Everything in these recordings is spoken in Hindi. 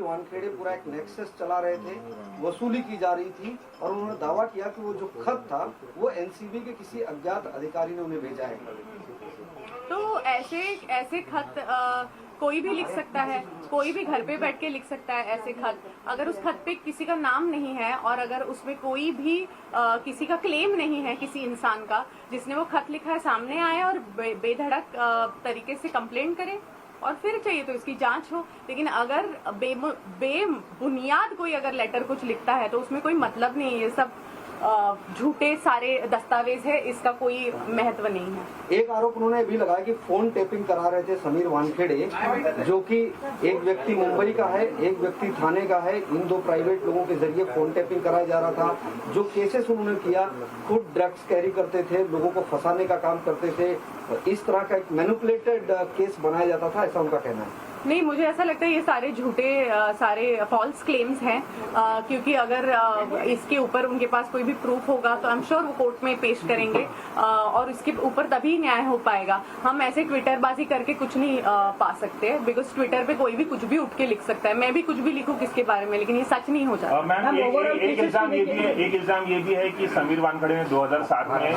वानखेड़े पूरा एक नेक्सस चला रहे थे, वसूली की जा रही थी और उन्होंने दावा किया कि वो जो खत था वो एनसीबी के किसी अज्ञात अधिकारी ने उन्हें भेजा है। तो ऐसे खत कोई भी लिख सकता है, कोई भी घर पे बैठ के लिख सकता है ऐसे खत। अगर उस खत पे किसी का नाम नहीं है और अगर उसमें कोई भी किसी का क्लेम नहीं है किसी इंसान का जिसने वो खत लिखा है, सामने आए और बेधड़क तरीके से कंप्लेंट करे और फिर चाहिए तो इसकी जांच हो। लेकिन अगर बेबुनियाद कोई अगर लेटर कुछ लिखता है तो उसमें कोई मतलब नहीं है। ये सब झूठे सारे दस्तावेज है, इसका कोई महत्व नहीं है। एक आरोप उन्होंने भी लगाया कि फोन टेपिंग करा रहे थे समीर वानखेड़े, जो कि एक व्यक्ति मुंबई का है, एक व्यक्ति थाने का है। इन दो प्राइवेट लोगों के जरिए फोन टेपिंग कराया जा रहा था। जो केसेस उन्होंने किया, खुद ड्रग्स कैरी करते थे, लोगों को फंसाने का काम करते थे, इस तरह का एक मैनिपुलेटेड केस बनाया जाता था, ऐसा उनका कहना है। नहीं, मुझे ऐसा लगता है ये सारे झूठे सारे फॉल्स क्लेम्स हैं, क्योंकि अगर इसके ऊपर उनके पास कोई भी प्रूफ होगा तो आई एम श्योर वो कोर्ट में पेश करेंगे और इसके ऊपर तभी न्याय हो पाएगा। हम ऐसे ट्विटरबाजी करके कुछ नहीं पा सकते, बिकॉज ट्विटर पे कोई भी कुछ भी उठ के लिख सकता है। मैं भी कुछ भी लिखूं किसके बारे में, लेकिन ये सच नहीं हो जाता। मैम, एक इल्जाम ये भी है कि समीर वानखेड़े ने 2007 में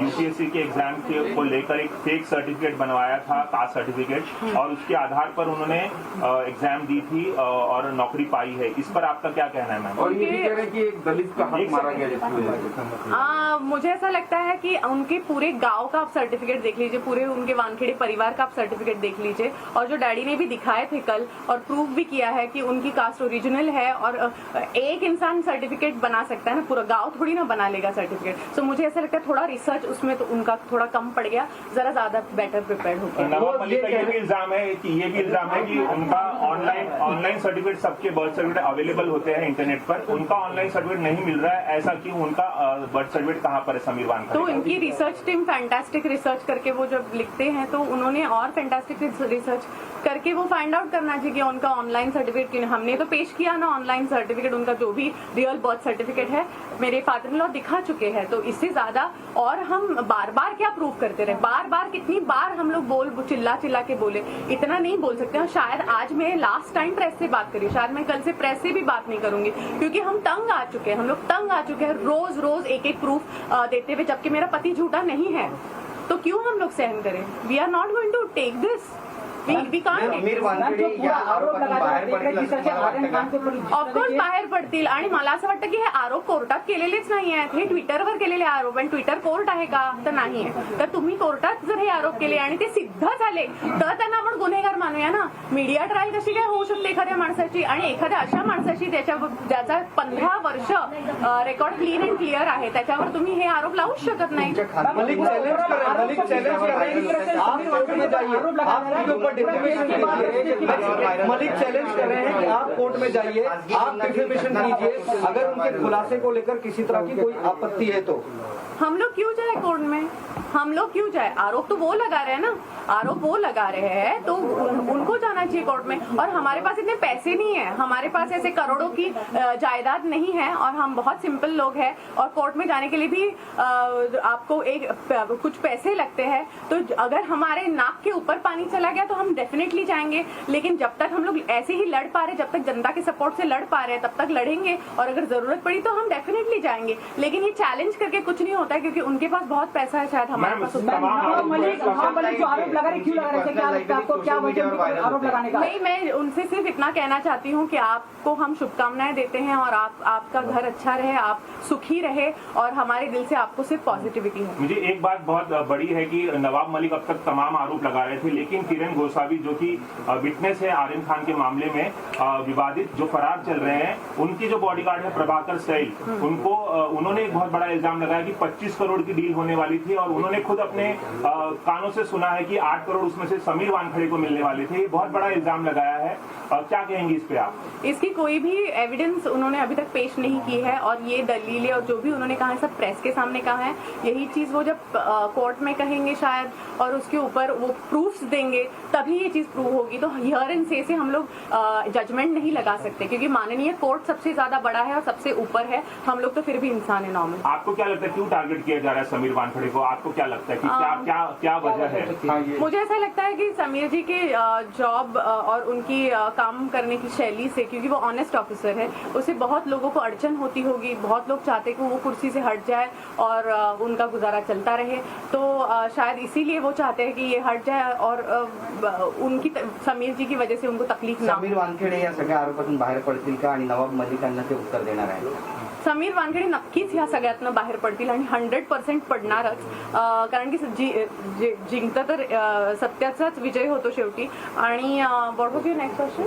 यूपीएससी के एग्जाम को लेकर एक फेक सर्टिफिकेट बनवाया था, कास्ट सर्टिफिकेट, और उसके आधार पर उन्होंने एग्जाम दी थी और नौकरी पाई है। इस पर आपका क्या कहना है मैम? और ये भी कह रहे हैं कि एक दलित का हक मारा गया जिसमें मुझे ऐसा लगता है कि उनके पूरे गांव का आप सर्टिफिकेट देख लीजिए, पूरे उनके वानखेड़े परिवार का आप सर्टिफिकेट देख लीजिए, और जो डैडी ने भी दिखाए थे कल और प्रूफ भी किया है कि उनकी कास्ट ओरिजिनल है। और एक इंसान सर्टिफिकेट बना सकता है ना, पूरा गाँव थोड़ी ना बना लेगा सर्टिफिकेट। तो मुझे ऐसा लगता है थोड़ा रिसर्च उसमें तो उनका थोड़ा कम पड़ गया, जरा ज्यादा बेटर प्रिपेयर हो गया। नवाब मलिक का ये भी इल्जाम है कि उनका ऑनलाइन सर्टिफिकेट, सबके बर्थ सर्टिफिकेट अवेलेबल होते हैं इंटरनेट पर, उनका ऑनलाइन सर्टिफिकेट नहीं मिल रहा है। ऐसा क्यों? उनका बर्थ सर्टिफिकेट कहाँ पर है समीर वानखेड़े? तो इनकी रिसर्च टीम फैंटास्टिक रिसर्च करके वो जब लिखते हैं तो उन्होंने और फैंटास्टिक रिसर्च करके वो फाइंड आउट करना चाहिए कि उनका ऑनलाइन सर्टिफिकेट। हमने तो पेश किया ना ऑनलाइन सर्टिफिकेट, उनका जो भी रियल बर्थ सर्टिफिकेट है मेरे फादर इन लॉ दिखा चुके हैं। तो इससे ज्यादा और हम बार बार क्या प्रूव करते रहे? बार बार कितनी बार हम लोग चिल्ला के बोले, इतना नहीं बोल सकते। और शायद आज मैं लास्ट टाइम प्रेस से बात करी, शायद मैं कल से प्रेस से भी बात नहीं करूंगी, क्योंकि हम तंग आ चुके हैं, हम लोग तंग आ चुके हैं रोज एक प्रूफ देते हुए, जबकि मेरा पति झूठा नहीं है। तो क्यों हम लोग सहन करें? We are not going to take this. Of course बाहेर पडतील आणि मला असं वाटतं की हे आरोप कोर्टात केलेलेच नाही आहेत, हे ट्विटरवर केलेले आरोप, आणि ट्विटर कोर्ट आहे का? तर नाही आहे। तर तुम्ही कोर्टात जर हे आरोप केले आणि ते सिद्ध झाले तर त्यांना आपण गुन्हेगार मानूया ना। मीडिया ट्रायल कशी काय होऊ शकते एखाद्या माणसाची, आणि एखाद्या अशा माणसाची ज्याचा 15 वर्ष रेकॉर्ड क्लीन अँड क्लिअर आहे, त्याच्यावर तुम्ही हे आरोप लावूच शकत नाही। मलिक चैलेंज कर रहे हैं कि आप कोर्ट में जाइए, आप डिफेमेशन कीजिए, अगर उनके खुलासे को लेकर किसी तरह की कोई आपत्ति है तो। हम लोग क्यों जाए कोर्ट में? हम लोग क्यों जाए? आरोप तो वो लगा रहे हैं ना, आरोप वो लगा रहे हैं, तो उनको जाना चाहिए कोर्ट में। और हमारे पास इतने पैसे नहीं है, हमारे पास ऐसे करोड़ों की जायदाद नहीं है, और हम बहुत सिंपल लोग हैं, और कोर्ट में जाने के लिए भी आपको कुछ पैसे लगते हैं। तो अगर हमारे नाक के ऊपर पानी चला गया तो हम डेफिनेटली जाएंगे, लेकिन जब तक हम लोग ऐसे ही लड़ पा रहे, जब तक जनता के सपोर्ट से लड़ पा रहे हैं, तब तक लड़ेंगे, और अगर जरूरत पड़ी तो हम डेफिनेटली जाएंगे। लेकिन ये चैलेंज करके कुछ नहीं होता है, क्योंकि उनके पास बहुत पैसा है, शायद हमारे पास नवाब मलिक जो आरोप लगा रहे, क्यों लगा रहे थे? क्या लगता है आपको, क्या वजह आरोप लगाने का? नहीं, मैं उनसे सिर्फ इतना कहना चाहती हूँ कि आपको हम शुभकामनाएं देते हैं, और आपका घर अच्छा रहे, आप सुखी रहे, और हमारे दिल से आपको सिर्फ पॉजिटिविटी है। मुझे एक बात बहुत बड़ी है कि नवाब मलिक अब तक तमाम आरोप लगा रहे थे, लेकिन किरण गोसावी जो कि विटनेस है आर्यन खान के मामले में, विवादित जो फरार चल रहे हैं, उनकी जो बॉडीगार्ड है प्रभाकर सैल, उनको उन्होंने एक बहुत बड़ा इल्जाम लगाया कि 25 करोड़ की डील होने वाली थी, और उन्होंने खुद अपने कानों से सुना है कि 8 करोड़ उसमें से समीर वानखेड़े को मिलने वाले थे। ये बहुत बड़ा इल्जाम लगाया है, और क्या कहेंगे इस पे आप? इसकी कोई भी एविडेंस उन्होंने अभी तक पेश नहीं की है, और ये दलीलें और जो भी उन्होंने कहा है सब प्रेस के सामने कहा है। यही चीज वो जब कोर्ट में कहेंगे शायद, और उसके ऊपर वो प्रूफ्स देंगे, तभी ये चीज प्रूव होगी। तो हियर एंड से हम लोग जजमेंट नहीं लगा सकते, क्योंकि माननीय कोर्ट सबसे ज्यादा बड़ा है और सबसे ऊपर है, हम लोग तो फिर भी इंसान है नॉर्मल। आपको क्या लगता है क्यों टारगेट किया जा रहा है समीर वानखेड़े को? आपको क्या लगता है कि क्या क्या क्या वजह है? हाँ, ये मुझे ऐसा लगता है कि समीर जी के जॉब और उनकी काम करने की शैली से, क्योंकि वो ऑनेस्ट ऑफिसर है, उससे बहुत लोगों को अड़चन होती होगी, बहुत लोग चाहते हैं कि वो कुर्सी से हट जाए और उनका गुजारा चलता रहे, तो शायद इसीलिए वो चाहते हैं कि ये हट जाए और उनकी समीर जी की वजह से उनको तकलीफ ना हो। समीर वानखेडे या सगळ्या आरोपातून बाहेर पडतील का आणि नवाब मलिकांना ते उत्तर देणार आहे? समीर वानखेडे नक्कीच ह्या सगळ्यातनं बाहेर पडतील आणि 100% पडणारच, कारण की जिंकतं तर सत्याचाच विजय होतो शेवटी. आणि what was your next question?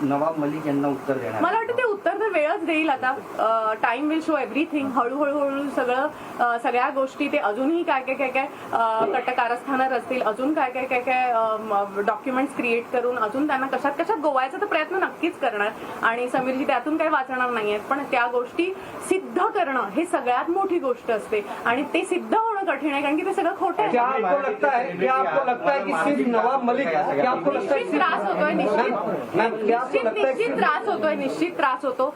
Nawab Malik यांना उत्तर देणार मला वाटतं ते उत्तर तर वेळच देईल. आता टाइम विल शो एव्हरीथिंग. हळूहळू सगळं सगळ्या गोष्टी ते अजूनही काय कटकारस्थानं रचतील, अजून काय डॉक्युमेंट्स क्रिएट करून अजून त्यांना कशात गोवायचा तर प्रयत्न नक्कीच करणार आणि समीरजी त्यातून काही वाचणार नाहीयेत, पण त्या गोष्टी सिद्ध करणं हे सगळ्यात मोठी गोष्ट असते आणि ते सिद्ध होणं कठीण आहे, कारण की ते सगळं खोटं आहे. क्या आपको लगता है कि सिर्फ नवाब मलिक, क्या आपको लगता है निश्चित त्रास होतोय, निश्चित त्रास होतो.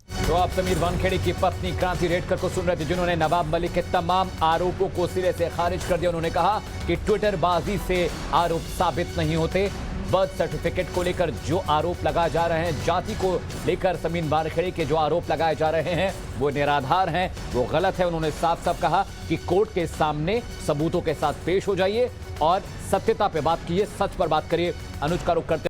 तो आप समीर वानखेड़े की पत्नी क्रांति रेडकर को सुन रहे थे, जिन्होंने नवाब मलिक के तमाम आरोपों को सिरे से खारिज कर दिया. उन्होंने कहा कि ट्विटरबाजी से आरोप साबित नहीं होते. बर्थ सर्टिफिकेट को लेकर जो आरोप लगाए जा रहे हैं, जाति को लेकर समीर वानखेड़े के जो आरोप लगाए जा रहे हैं वो निराधार हैं, वो गलत है. उन्होंने साफ साफ कहा कि कोर्ट के सामने सबूतों के साथ पेश हो जाइए और सत्यता पे बात कीजिए, सच पर बात करिए. अनुज का रुख करते